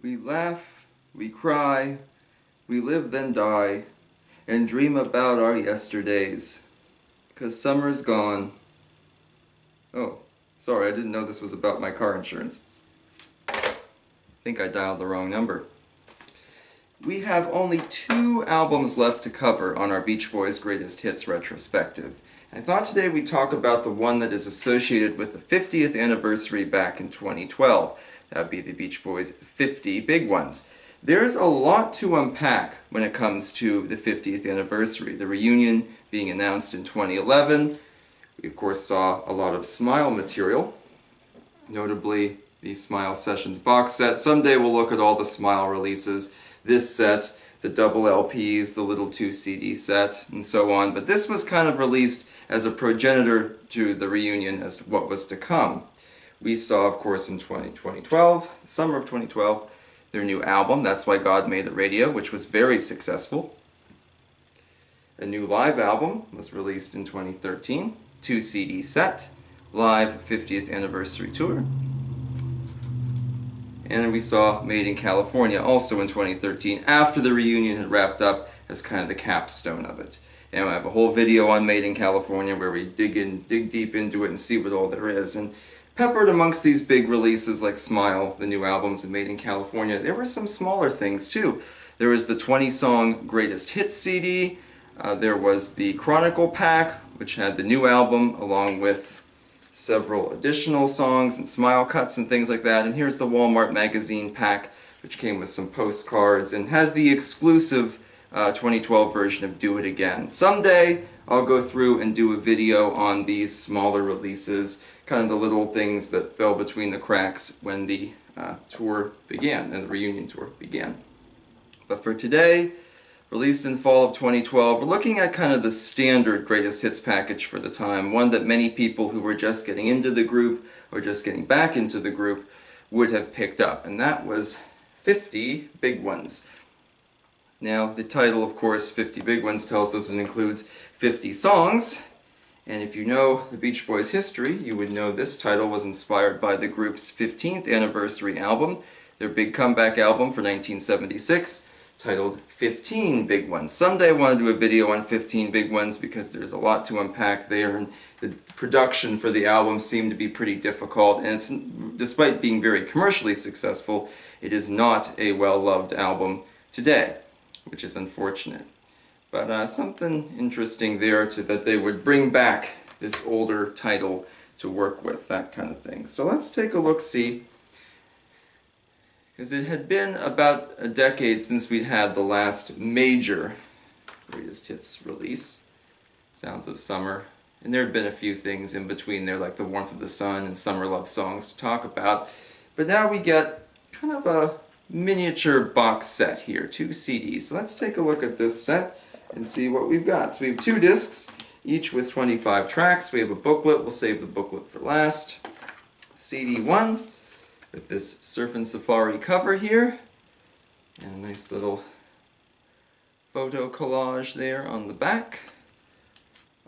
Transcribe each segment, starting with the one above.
We laugh, we cry, we live then die, and dream about our yesterdays. 'Cause summer's gone. Oh, sorry, I didn't know this was about my car insurance. I think I dialed the wrong number. We have only 2 albums left to cover on our Beach Boys Greatest Hits retrospective. I thought today we'd talk about the one that is associated with the 50th anniversary back in 2012. That would be the Beach Boys' 50 Big Ones. There's a lot to unpack when it comes to the 50th anniversary. The reunion being announced in 2011. We of course saw a lot of Smile material, notably the Smile Sessions box set. Someday we'll look at all the Smile releases. This set, the double LPs, the little 2 CD set, and so on. But this was kind of released as a progenitor to the reunion as to what was to come. We saw, of course, in 2012, summer of 2012, their new album, That's Why God Made the Radio, which was very successful. A new live album was released in 2013, 2 CD set, live 50th anniversary tour. And we saw Made in California also in 2013, after the reunion had wrapped up, as kind of the capstone of it. And I have a whole video on Made in California where we dig deep into it and see what all there is. And peppered amongst these big releases like Smile, the new albums, and Made in California, there were some smaller things too. There was the 20-song Greatest Hits CD, there was the Chronicle Pack, which had the new album along with several additional songs and Smile cuts and things like that. And here's the Walmart magazine pack, which came with some postcards and has the exclusive 2012 version of Do It Again. Someday I'll go through and do a video on these smaller releases, kind of the little things that fell between the cracks when the tour began, and the reunion tour began. But for today, released in fall of 2012, we're looking at kind of the standard greatest hits package for the time, one that many people who were just getting into the group or just getting back into the group would have picked up, and that was 50 Big Ones. Now, the title, of course, 50 Big Ones, tells us it includes 50 songs, and if you know the Beach Boys' history, you would know this title was inspired by the group's 15th anniversary album, their big comeback album for 1976, titled 15 Big Ones. Someday I want to do a video on 15 Big Ones because there's a lot to unpack there, and the production for the album seemed to be pretty difficult, and it's, despite being very commercially successful, it is not a well-loved album today, which is unfortunate. But something interesting there that they would bring back this older title to work with, that kind of thing. So let's take a look-see, because it had been about a decade since we'd had the last major greatest hits release, Sounds of Summer, and there had been a few things in between there like The Warmth of the Sun and Summer Love Songs to talk about. But now we get kind of a miniature box set here, 2 CDs. So let's take a look at this set and see what we've got. So we have 2 discs, each with 25 tracks. We have a booklet. We'll save the booklet for last. CD 1. With this Surfin' Safari cover here, and a nice little photo collage there on the back.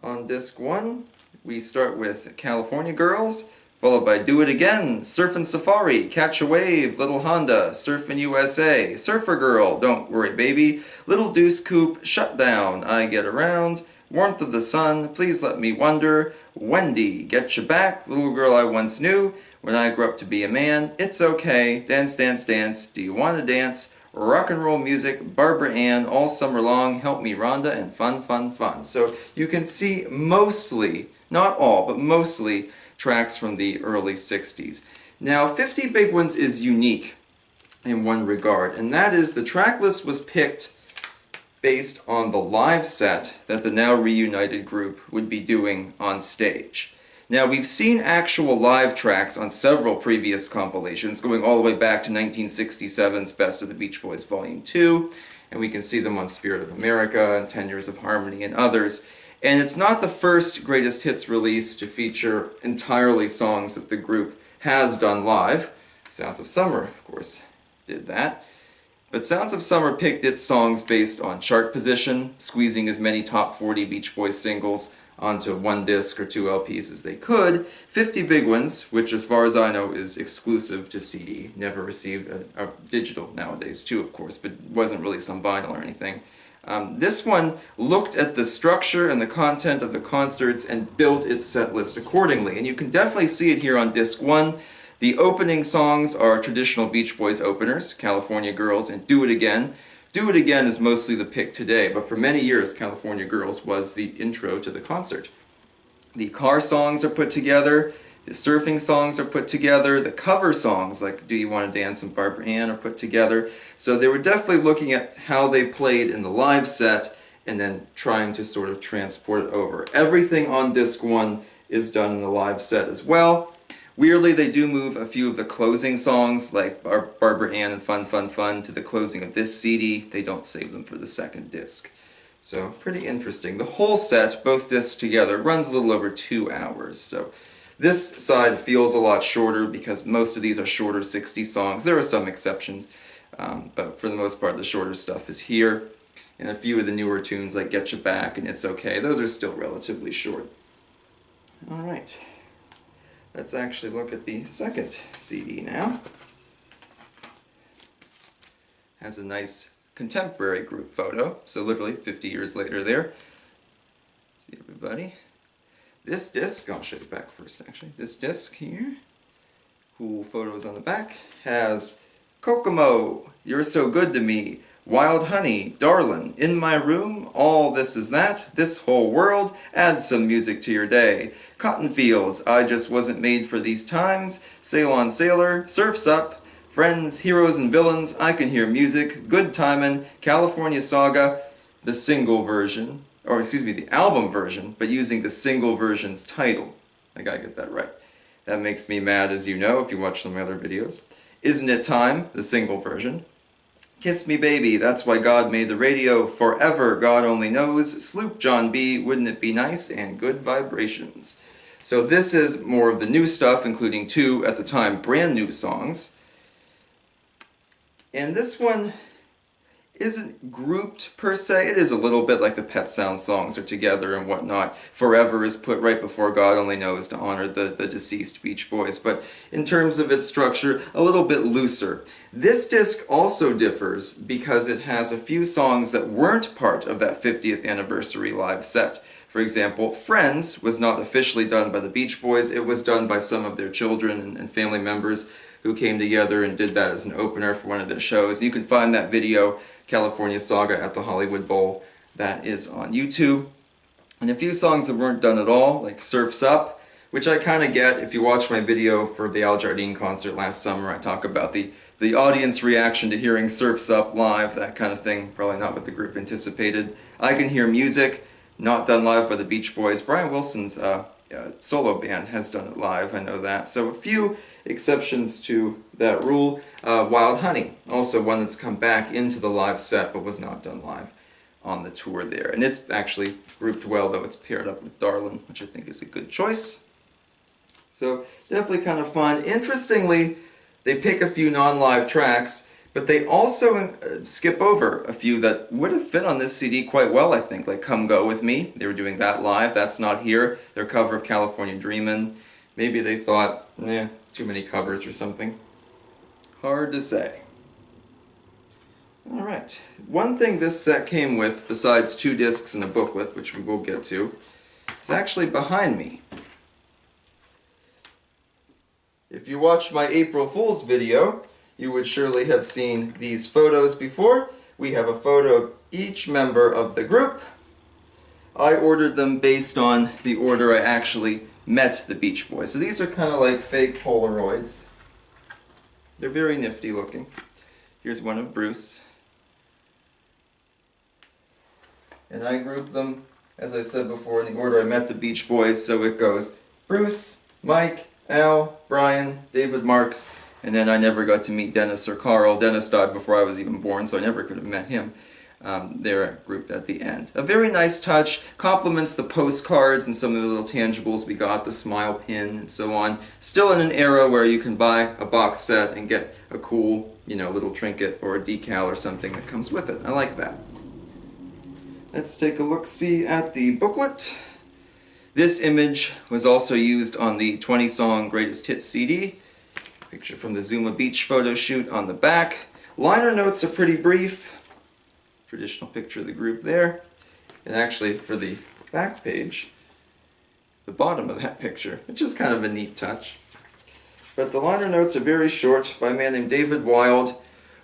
On disc 1, we start with California Girls, followed by Do It Again, Surfin' Safari, Catch a Wave, Little Honda, Surfin' USA, Surfer Girl, Don't Worry Baby, Little Deuce Coupe, Shutdown, I Get Around, Warmth of the Sun, Please Let Me Wonder, Wendy, Get You Back, Little Girl I Once Knew, When I Grew Up to Be a Man, It's Okay, Dance, Dance, Dance, Do You Want to Dance, Rock and Roll Music, Barbara Ann, All Summer Long, Help Me Rhonda, and Fun, Fun, Fun. So you can see mostly, not all, but mostly tracks from the early 60s. Now, 50 Big Ones is unique in one regard, and that is the track list was picked based on the live set that the now reunited group would be doing on stage. Now, we've seen actual live tracks on several previous compilations, going all the way back to 1967's Best of the Beach Boys Volume 2, and we can see them on Spirit of America and 10 Years of Harmony and others. And it's not the first greatest hits release to feature entirely songs that the group has done live. Sounds of Summer, of course, did that. But Sounds of Summer picked its songs based on chart position, squeezing as many top 40 Beach Boys singles onto one disc or 2 LPs as they could. 50 big ones, which as far as I know is exclusive to CD. Never received a digital nowadays too, of course, but wasn't released on vinyl or anything. This one looked at the structure and the content of the concerts and built its set list accordingly. And you can definitely see it here on disc 1. The opening songs are traditional Beach Boys openers, California Girls and Do It Again. Do It Again is mostly the pick today, but for many years California Girls was the intro to the concert. The car songs are put together, the surfing songs are put together, the cover songs like Do You Want to Dance and Barbara Ann are put together. So they were definitely looking at how they played in the live set and then trying to sort of transport it over. Everything on disc 1 is done in the live set as well. Weirdly, they do move a few of the closing songs, like Barbara Ann and Fun Fun Fun, to the closing of this CD. They don't save them for the second disc. So, pretty interesting. The whole set, both discs together, runs a little over 2 hours. So, this side feels a lot shorter because most of these are shorter 60 songs. There are some exceptions, but for the most part, the shorter stuff is here. And a few of the newer tunes like Get You Back and It's Okay, those are still relatively short. Alright. Let's actually look at the second CD now. Has a nice contemporary group photo, so literally 50 years later there. See everybody. This disc, I'll show you back first actually. This disc here, cool photos on the back, has Kokomo, You're So Good to Me, Wild Honey, Darlin', In My Room, All This Is That, This Whole World, Add Some Music to Your Day, Cotton Fields, I Just Wasn't Made for These Times, Sail On Sailor, Surf's Up, Friends, Heroes and Villains, I Can Hear Music, Good Timin', California Saga, the single version, or excuse me, the album version, but using the single version's title. I gotta get that right. That makes me mad, as you know, if you watch some of my other videos. Isn't It Time, the single version. Kiss Me Baby, That's Why God Made the Radio, Forever, God Only Knows, Sloop John B, Wouldn't It Be Nice, and Good Vibrations. So this is more of the new stuff, including 2, at the time, brand new songs. And this one isn't grouped per se. It is a little bit like the Pet Sounds songs are together and whatnot. Forever is put right before God Only Knows to honor the deceased Beach Boys. But in terms of its structure, a little bit looser. This disc also differs because it has a few songs that weren't part of that 50th anniversary live set. For example, Friends was not officially done by the Beach Boys. It was done by some of their children and family members who came together and did that as an opener for one of their shows. You can find that video, California Saga at the Hollywood Bowl, that is on YouTube. And a few songs that weren't done at all, like Surf's Up, which I kind of get. If you watch my video for the Al Jardine concert last summer, I talk about the audience reaction to hearing Surf's Up live, that kind of thing. Probably not what the group anticipated. I Can Hear Music, not done live by the Beach Boys. Brian Wilson's solo band has done it live, I know that. So a few exceptions to that rule. Wild Honey, also one that's come back into the live set but was not done live on the tour there. And it's actually grouped well, though it's paired up with Darlin', which I think is a good choice. So definitely kind of fun. Interestingly, they pick a few non-live tracks, but they also skip over a few that would have fit on this CD quite well, I think, like Come Go With Me. They were doing that live. That's not here. Their cover of California Dreamin'. Maybe they thought, too many covers or something. Hard to say. Alright. One thing this set came with, besides 2 discs and a booklet, which we will get to, is actually behind me. If you watched my April Fool's video, you would surely have seen these photos before. We have a photo of each member of the group. I ordered them based on the order I actually met the Beach Boys. So these are kind of like fake Polaroids. They're very nifty looking. Here's one of Bruce. And I grouped them, as I said before, in the order I met the Beach Boys. So it goes Bruce, Mike, Al, Brian, David Marks, and then I never got to meet Dennis or Carl. Dennis died before I was even born, so I never could have met him. They're grouped at the end. A very nice touch, complements the postcards and some of the little tangibles we got, the smile pin and so on. Still in an era where you can buy a box set and get a cool, little trinket or a decal or something that comes with it. I like that. Let's take a look-see at the booklet. This image was also used on the 20-song Greatest Hits CD. Picture from the Zuma Beach photo shoot on the back. Liner notes are pretty brief. Traditional picture of the group there. And actually, for the back page, the bottom of that picture, which is kind of a neat touch. But the liner notes are very short, by a man named David Wild,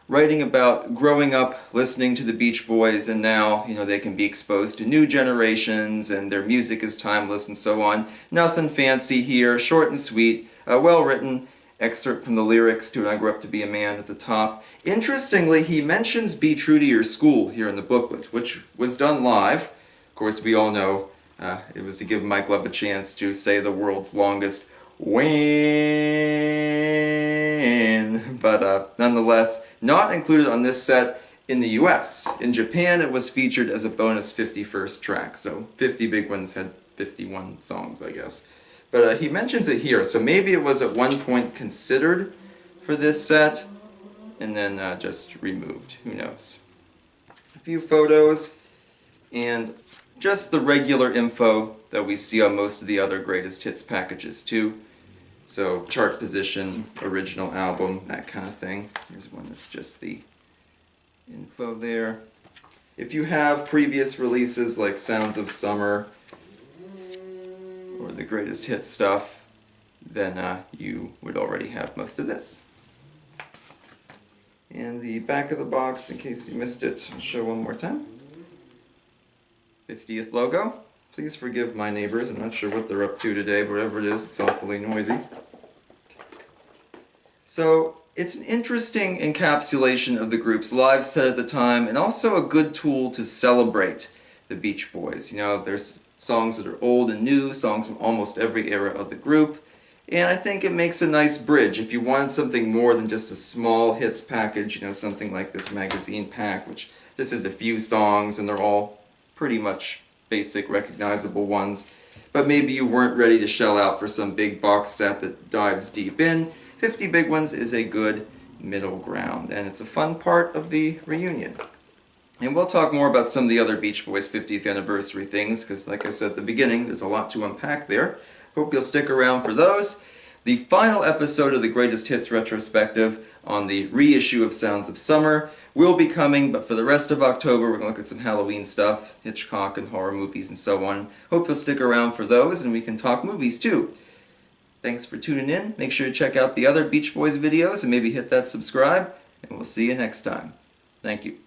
writing about growing up listening to the Beach Boys, and now, they can be exposed to new generations and their music is timeless and so on. Nothing fancy here, short and sweet, well written. Excerpt from the lyrics to "I Grew Up to Be a Man" at the top. Interestingly, he mentions "Be True to Your School" here in the booklet, which was done live. Of course, we all know it was to give Mike Love a chance to say the world's longest "when," but nonetheless, not included on this set in the US. In Japan, it was featured as a bonus 51st track, so 50 Big Ones had 51 songs, I guess. But he mentions it here, so maybe it was at one point considered for this set, and then just removed. Who knows? A few photos, and just the regular info that we see on most of the other Greatest Hits packages too. So chart position, original album, that kind of thing. Here's one that's just the info there. If you have previous releases like Sounds of Summer, or the Greatest Hits stuff, then you would already have most of this. And the back of the box, in case you missed it, I'll show one more time. 50th logo. Please forgive my neighbors, I'm not sure what they're up to today, but whatever it is, it's awfully noisy. So, it's an interesting encapsulation of the group's live set at the time, and also a good tool to celebrate the Beach Boys. There's songs that are old and new, songs from almost every era of the group, and I think it makes a nice bridge. If you want something more than just a small hits package, something like this magazine pack, which this is a few songs and they're all pretty much basic, recognizable ones, but maybe you weren't ready to shell out for some big box set that dives deep in, 50 Big Ones is a good middle ground, and it's a fun part of the reunion. And we'll talk more about some of the other Beach Boys 50th anniversary things, because like I said at the beginning, there's a lot to unpack there. Hope you'll stick around for those. The final episode of the Greatest Hits Retrospective on the reissue of Sounds of Summer will be coming, but for the rest of October we're going to look at some Halloween stuff, Hitchcock and horror movies and so on. Hope you'll stick around for those, and we can talk movies too. Thanks for tuning in. Make sure to check out the other Beach Boys videos and maybe hit that subscribe, and we'll see you next time. Thank you.